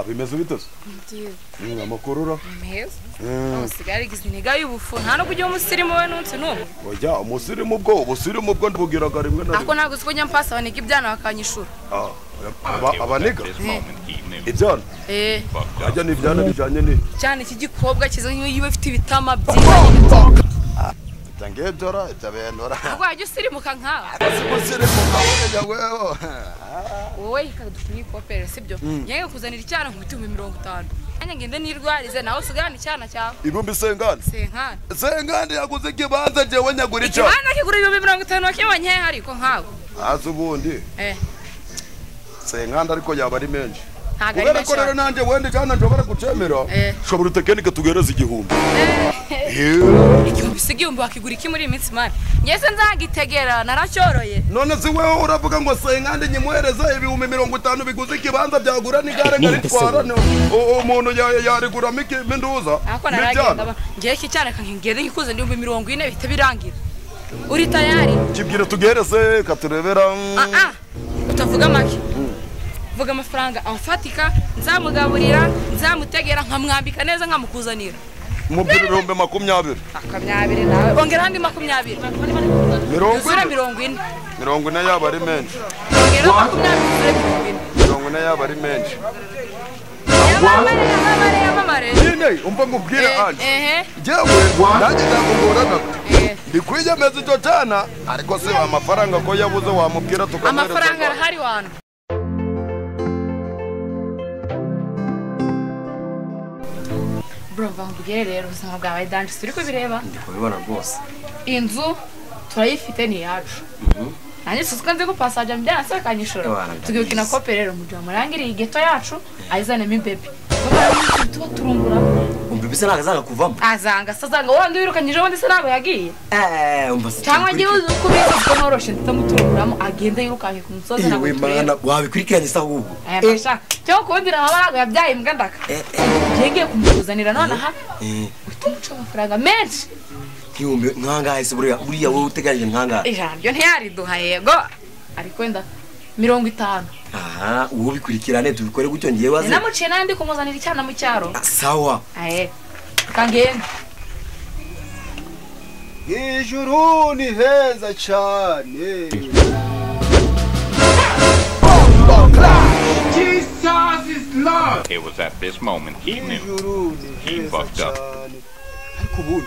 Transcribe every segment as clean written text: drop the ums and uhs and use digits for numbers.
bimeze bitose. Amakorora. Meza. Usigari giziniga y'ubufu nta no kujya umusirimu we nunse numwe. Oya umusirimu bwo ndubugiraga rimwe na rimwe. Ako ntago siko mpasa banega ibyana bakanyishura. Abanega. Ibyana. Ajya ni ibyana bijanye ni. Cyane iki gikobwa kize yiwe ifite ibitama byinshi. Tangiye dora itabendora. Ako ajya usirimuka nkawe. Usirimuka wewe. Wowe ikadufunyi kopere sibyo? Yenge kuzanira icyana ku 50. Anya ngende nirwarize naho usigana icyana cyawe. Ibumbi sengane. Sengane yaguze kibanza jewe nyagura icyo. Kibanza kigura 50 wakibonye ariko nkawe. Azubundi. Sengane ariko yaba ari menshi. Kubera ko rero nanje wende cyane ndobara gucemera. Shobora tekinike tugereza igihumbi. Igihumbi sigihumbi wakigura iki muri iminsi mari. Ngese nzagitegera naracyoroye. None si wewe uravuga ngo Sengane nyimuhereza ibihumbi 50 biguze kibanza byagura n'igare ngaritwara umuntu yarigura miki minduza. Ako naragenda ngiye iki cyane kankingere ngikuze ndi 40 bite birangira. Uri tayari? Kibwira tugereze katurebera. Utavuga make. Vuga amafaranga amfatika nzamugaburira nzamutegera nkamwambika neza nkamukuzanira. Mubwira 20. 20 nawe ongera handi 20. 40 yaba ari menshi. Ongera 40 yaba ari menshi. Yamamare. Nine umva ngubwira anje. Jewe nanjye ndakugorana. Ndikwiye mezi totana ariko se amafaranga ko yabuze wamubwira tukamera. Amafaranga arahari wana. Bro, vambugere rero ubuzima bwawe danje turi kubireba. Ndikubibona rwose. Inzu turayifite ni yacu. Nanjye susuka nze ko passage ambyana se kanyishora. Tugikina kope rero mu jama rangiriye igeto yacu ayizane mi baby. Tuba turungura. Umbibi se nagazaga kuvamo. Azanga sazanga wandi wirukanyije wandi se nabo yagiye. Umva se. Cyangwa ngiye ukubiza ko noroshe ndamuturunguramo agenda yirukanye ku musozi na gutwara. Wabikurikiranye se ahubwo. Bashaka. Cyo kundira abaraga yabyaye imbwa ndaka. Ngenge kumuzanira none aha. Utumuca amafaranga menshi. Kiyumbe nkangahe se buriya wowe uteganyije nkangahe? Ijambo ntiyariduha yego. Ariko wenda 50. Uwo bikurikirane tubikore gutyo ngiye waze. Namuciye nandi kumuzanira icyana mu cyaro. Sawa. Kangenda. Ijuru ni heza cyane. Jesus is Lord. It was at this moment he knew. He fucked up. Ariko bundi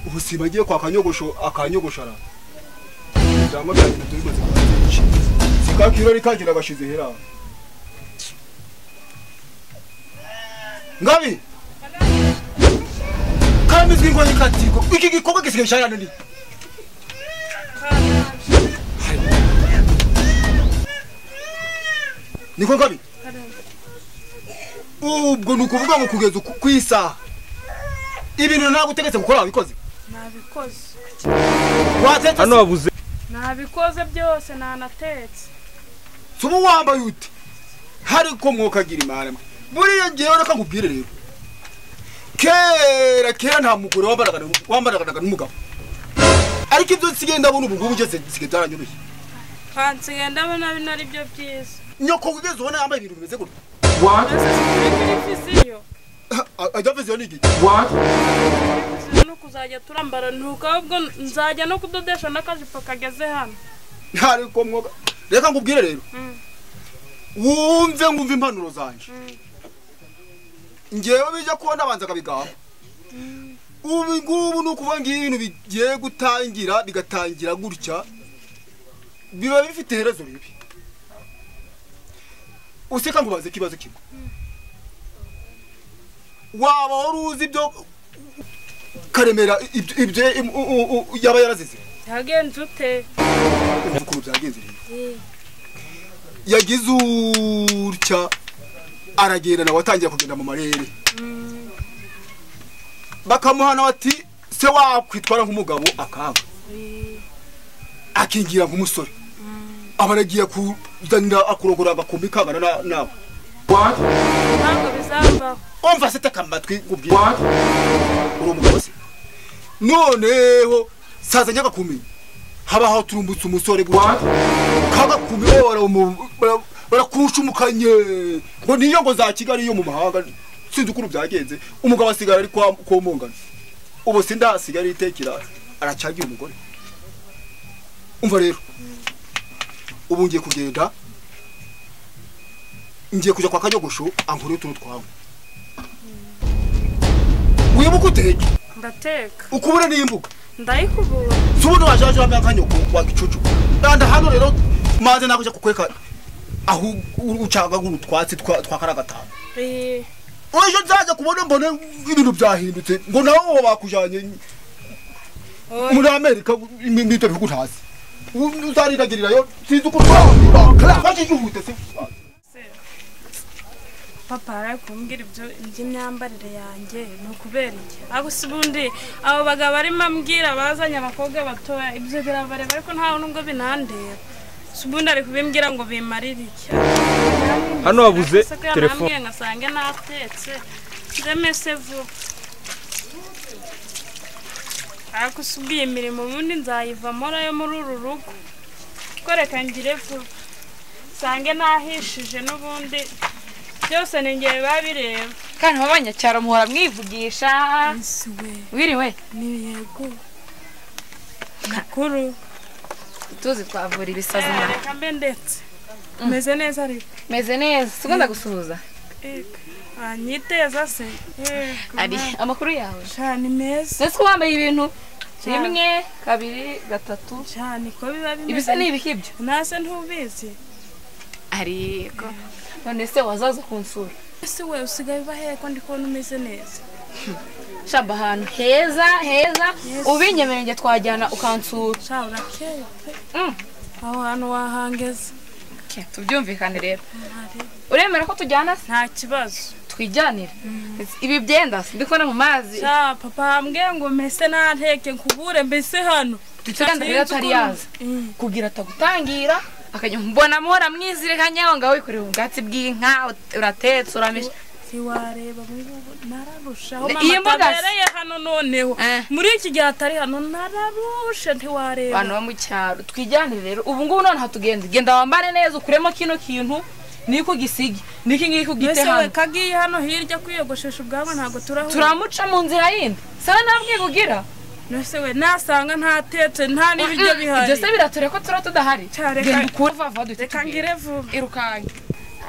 ubuzima agiye kwa akanyogoshara. Cyangwa cyane tubibaze. Sikakiro rikagira bashize hera. Ngabi. Kamizwi ngo nikatiko. Iki gikorwa gisigaye cyane ni. Niko Ngabi. Ubwo nukuvuga ngo kugeza kwisa. Ibintu nagutegetse gukora wabikoze. Nabikoze. Watetse. Hano wabuze. Nabikoze byose nanatetse. Subu wambaye uti. Hariko mwokagira imana. Buriya ngiye reka nkubwire rero. Kera nta mugore wambaraga n'umugabo. Ariko ibyo sigenda abona ubu ugeze sigetaranyuruye. Kansi genda abona binari byo byiza. Nyoko ugeze ubona yambaye ibintu bimeze gutya. What? Ajya viziyo nigi. What? No kuzajya turambara ntuka ubwo nzajya no kudodesha nakajipo kageze hano. Ariko mwoga. Reka nkubwire rero. Wumve ngumva impanuro zanje. Ngewe bijya kubona abanza kabigaho. Ubu ngubu nukuvuga ibintu bigiye gutangira bigatangira gutya. Biba bifite herezo ribi. Useka ngubaze kibazo kimwe. Waba waruzi ibyo Karemera ibyo yaba yarazize. Yagenze ute? Ukuru byagenze rero. Yagize urya aragenda na watangiye kugenda mu marere. Bakamuhana bati se wakwitwara nk'umugabo akanga. Akingira nk'umusore. Abaragiye kuzanira akurogora agakombi kangana nawe. What? Ntabwo bizamba. Umva se takamatwi gubwira. What? Uri umugabo se. Noneho saza nyaga kumenya. Habaho turumbutse umusore gutya. What? Kaga kumenya barakushumukanye ngo niyo ngo za Kigali yo mu mahanga sinzi ukuru byagenze umugabo asigara ari kwa mungana ubu sinda asigara itekira aracagira umugore umva rero ubu ngiye kugenda ngiye kuja kwa Kanyogosho ankuru utuntu twawe wibuka uteke ndateka ukubura n'imbuga ndayikubura subuno wajaje wamya Kanyoko wa gicucu nanda hano rero maze nakuja kukweka aho ucaga urutwatsi twakaragatano Ojo nzaje kubona mbone ibintu byahindutse ngo nawo bakujanye muri Amerika imito bihugu ntasi uzarigagirirayo sinzi uko kwaje yuhute se papa arakumbwira ibyo imyambarire yanjye no kubera iki ako sibundi abo bagabo barimo ambwira bazanye abakobwa batoya ibyo birabareba ariko ntaho nubwo binandeba subundi ari kubimbwira ngo bimarire iki hano wabuze telefone ngasange natetse ndemese vuba ako subiye imirimo ubundi nzayivamo nayo muri uru rugo koreka ngire vuba sange nahishije n'ubundi byose ningiye babireba kandi abanyacyaro muhora mwivugisha wiriwe ni yego nakuru tuzi twavura ibisazi reka mbe ndetse meze neza ariko meze neza sigomba gusuhuza anyiteza se ari amakuru yawe cyane meza nese wambaye ibintu kimwe kabiri gatatu cyane ko biba bimeze ibisa n'ibikibyo nase ntubizi ariko none se wazaza kunsura ese we usigaye bahe ko ndi kubona umeze neza shaba ahantu heza ubinyemerenge twajyana ukansura shabura keye aho hantu wahangeze tubyumvikane rero uremera ko tujyana nta kibazo twijyanire ibi byenda ndikona mu mazi papa ambwiye ngo mese nanteke nkubure mbese hano tutaganda rero atari yaza kugira atagutangira akajya mbona muhora mwizirikanye aho ngaho wikorera ubwatsi bw'inka uratetse uramisha siwareba ngubu nararushaho mama tabereye hano noneho muri iki gihe atari hano nararusha ntiwareba abantu bo mu cyaro twijyanire rero ubu ngubu none hatugende genda wambare neza ukuremo kino kintu niko gisige niki ngiki ugite hano ese kagiye hano hirya kwiyogoshesha ubwanwa ntago turamuca mu nzira yindi sana nabwiye kugira nese we nasanga ntatetse nta n'ibiryo bihari byose birature ko tudahari genda ukure vava reka ngire vuba irukange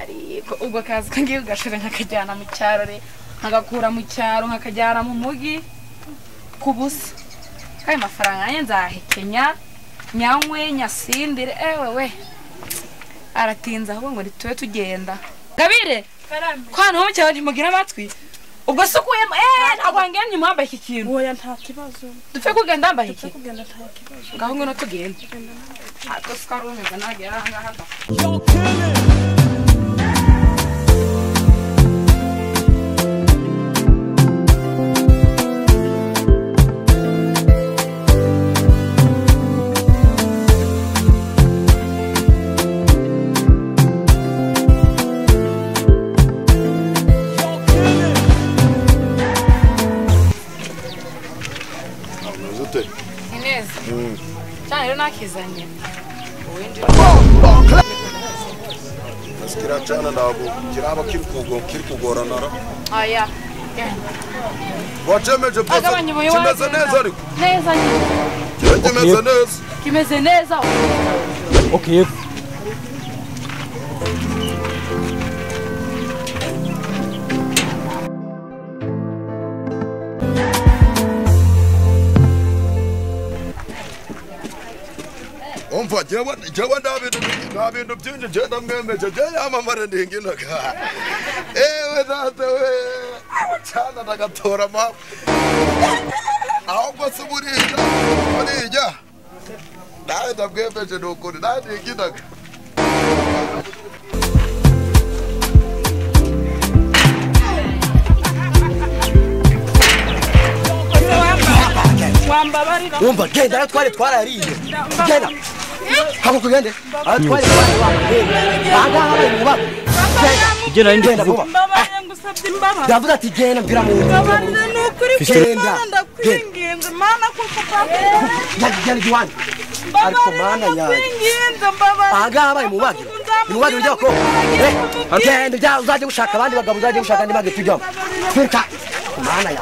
ariko ubwo kazi kangiye ugashira nkakajyana mu cyaro re nkagakura mu cyaro nkakajyana mu mugi kubusa kai mafaranga yanjye nzahekenya nyanywe nyasindire we aratinza ahubwo ngo nituwe tugenda Gabire kwana ho cyane ntimugira amatwi ubwo sukuyemo ntabwo ngenge mwambaye iki kintu oya nta kibazo dupfe kugenda mbaye iki kugenda nta kibazo ngaho ngo no tugenda ako skarumeza nagera ngaha cyane rero nakizanye Askira cyane nabo kiraba kiri kugorana aya wacemeje pesa kimeze neza ariko neza kimeze neza okay umva jewe ndabintu byinshi je ndamwemeje je yamamare ndinginaga ewe data we cyana ndagatora ma ahubwo se burija nawe ndamwemeje nukuri ndinginaga wambabarira umva genda twari twarariye genda hako kugende twari baga habaye mubaka igera genda vuba mbabarira ngusabye imbabazi ndavuga ati genda mbira mu mbabarira nukuri genda ndakwinginze mana kuko papa genda giwani ariko mana yaje ndakwinginze mbabarira baga habaye mubaka Nuwadi ujya ko. Genda ujya uzaje gushaka abandi bagabo uzaje gushaka andi mage tujyamo. Finta. Mana ya.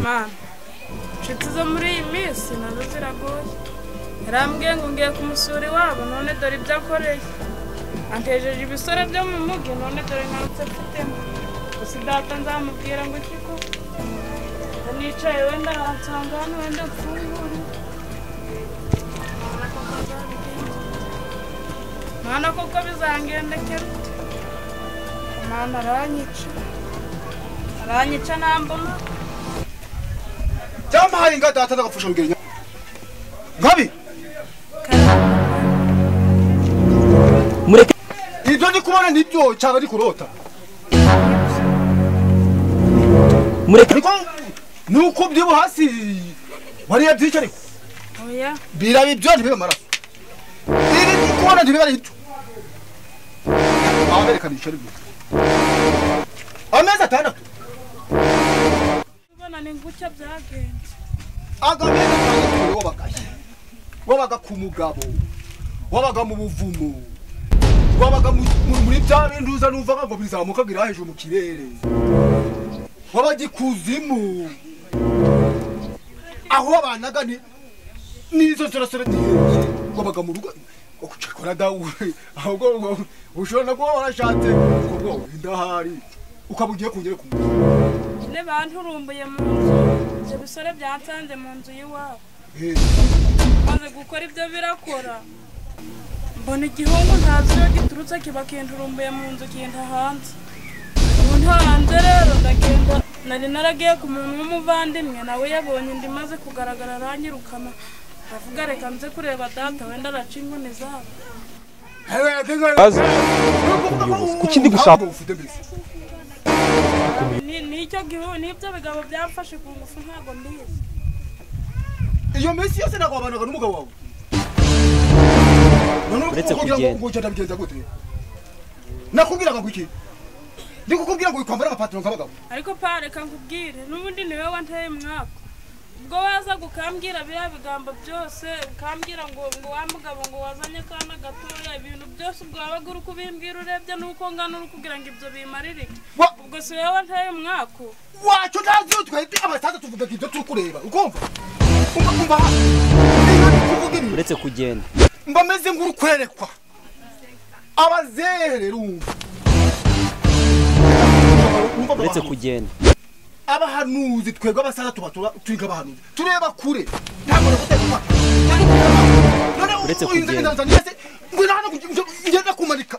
Man. Chituza muri iyi minsi nazo ziragoye. Yarambwiye ngo ngiye kumusura iwabo none dore ibyo akoreye. Antejeje ibisore byo mu mugi none dore ntarutse mfitemo. Gusa data nzamubwira ngo kiko nicaye wenda ansanga hano wenda mfungure. Mana koko bizangendekera. Mana aranyica nambona. Jamahaye nga data ndagafusha ngenya. Ngabi. Mureke Ibyo ndi kubona nibyo cyaba ari kurota. mureke Ariko nuko byibo hasi wari yabyicye ariko. Oya. Birabi ibyo ntibibe maraso. Iri kubona ntibibe ari icyo. Amerika ni cyari. Ameza atandatu. Ubona ni ngucya byagenze. Agameza atandatu wabagaye. Wabaga ku mugabo. Wabaga mu buvumo. Wabaga muri bya binduza numva ngo bizamuka gira hejuru mu kirere. Wabaga kuzimu. Aho abanaga nizo zirasore ndiye. Wabaga mu rugo ukucakora dawe. Ahubwo ushobora kuba warashatse ngo indahari. Ukabugiye kungere ku. Ne banturumbuye mu nzu. Ibyo bisore byansanze mu nzu y'iwabo. Maze gukora ibyo birakora. Mbona igihungu ntazi iyo giturutse kiba kinturumbuye mu nzu kinta hanze. Umuntu hanze rero ndagenda nari naragiye ku muntu w'umuvandimwe nawe yabonye ndi maze kugaragara aranyirukana. Ndavuga reka nze kureba data wenda araca inkoni zabo. Kuki ndi gushaka Nicyo gihugu nibyo bigabo byamfashe ku ngufu ntago mbizi. Iyo mesi yose nagwabanaga n'umugabo wawe. Uretse kugenda. Ngo ugenda bigenza gute? Nakubwiraga ngo iki? Ndi kukubwira ngo ikwambara amapataro nk'abagabo. Ariko pareka nkubwire n'ubundi niwe wanteye mwaka. Ubwo waza gukambwira bya bigambo byose ukambwira ngo wa mugabo ngo wazanye kana gatoya ibintu byose ubwo wabaga uri kubimbwira urebye nuko ngana uri kugira ngo ibyo bimaririke. Ubwo si wowe wanteye mwaka. Wacu ntazi twebwe abasaza tuvuga ibyo turi kureba. Ukumva? Umva. uretse kugenda Mbameze nguru kwerekwa. Abazere rumva. uretse kugenda Abahanuzi twebwe abasaza twiga abahanuzi. Tureba kure. Ntabwo guteka. uretse kugenda Ngwino hano ngenda kumanika.